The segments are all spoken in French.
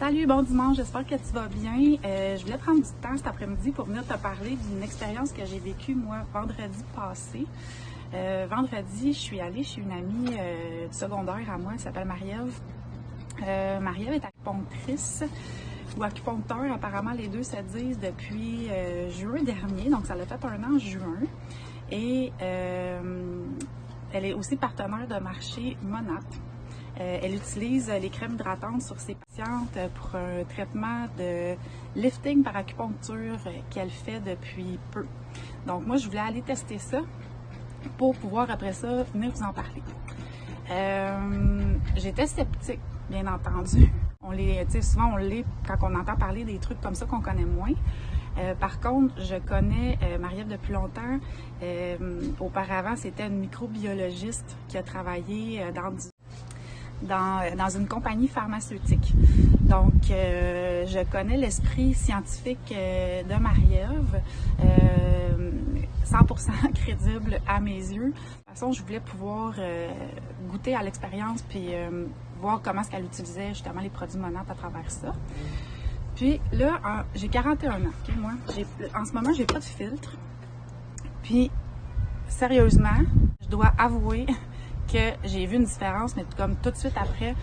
Salut, bon dimanche, j'espère que tu vas bien. Je voulais prendre du temps cet après-midi pour venir te parler d'une expérience que j'ai vécue, moi, vendredi passé. Vendredi, je suis allée chez une amie du secondaire à moi, elle s'appelle Marie-Ève. Marie-Ève est acupunctrice ou acupuncteur, apparemment les deux se disent depuis juin dernier, donc ça l'a fait un an en juin. Et elle est aussi partenaire de marché Monat. Elle utilise les crèmes hydratantes sur ses patientes pour un traitement de lifting par acupuncture qu'elle fait depuis peu. Donc moi, je voulais aller tester ça pour pouvoir après ça venir vous en parler. J'étais sceptique, bien entendu. Souvent on l'est quand on entend parler des trucs comme ça qu'on connaît moins. Par contre, je connais Marie-Ève depuis longtemps. Auparavant, c'était une microbiologiste qui a travaillé dans une compagnie pharmaceutique. Donc, je connais l'esprit scientifique de Marie-Ève, 100% crédible à mes yeux. De toute façon, je voulais pouvoir goûter à l'expérience puis voir comment est-ce qu'elle utilisait justement les produits Monat à travers ça. Puis là, j'ai 41 ans, okay, moi. En ce moment, j'ai pas de filtre. Puis, sérieusement, je dois avouer que j'ai vu une différence, mais comme tout de suite après,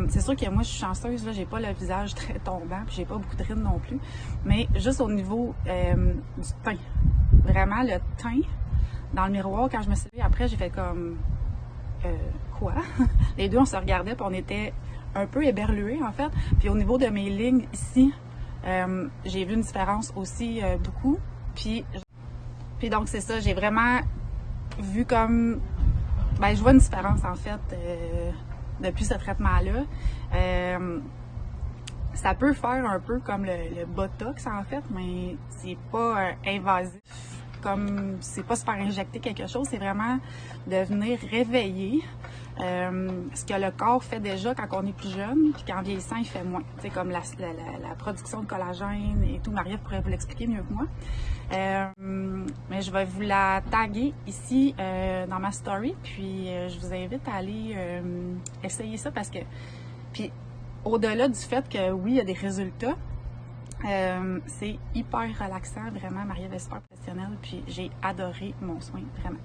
c'est sûr que moi je suis chanceuse, là, j'ai pas le visage très tombant, puis j'ai pas beaucoup de rides non plus, mais juste au niveau du teint, vraiment le teint dans le miroir, quand je me suis levée après, j'ai fait comme quoi? Les deux on se regardait, puis on était un peu éberlués en fait, puis au niveau de mes lignes ici, j'ai vu une différence aussi beaucoup, puis donc c'est ça, j'ai vraiment vu comme je vois une différence en fait depuis ce traitement-là. Ça peut faire un peu comme le Botox en fait, mais c'est pas invasif. Comme c'est pas se faire injecter quelque chose, c'est vraiment de venir réveiller ce que le corps fait déjà quand on est plus jeune, puis qu'en vieillissant, il fait moins. C'est comme la production de collagène et tout. Marie-Ève pourrait vous l'expliquer mieux que moi. Mais je vais vous la taguer ici dans ma story, puis je vous invite à aller essayer ça parce que, puis au-delà du fait que oui, il y a des résultats, c'est hyper relaxant, vraiment. Marie-Ève est super professionnelle, puis j'ai adoré mon soin, vraiment.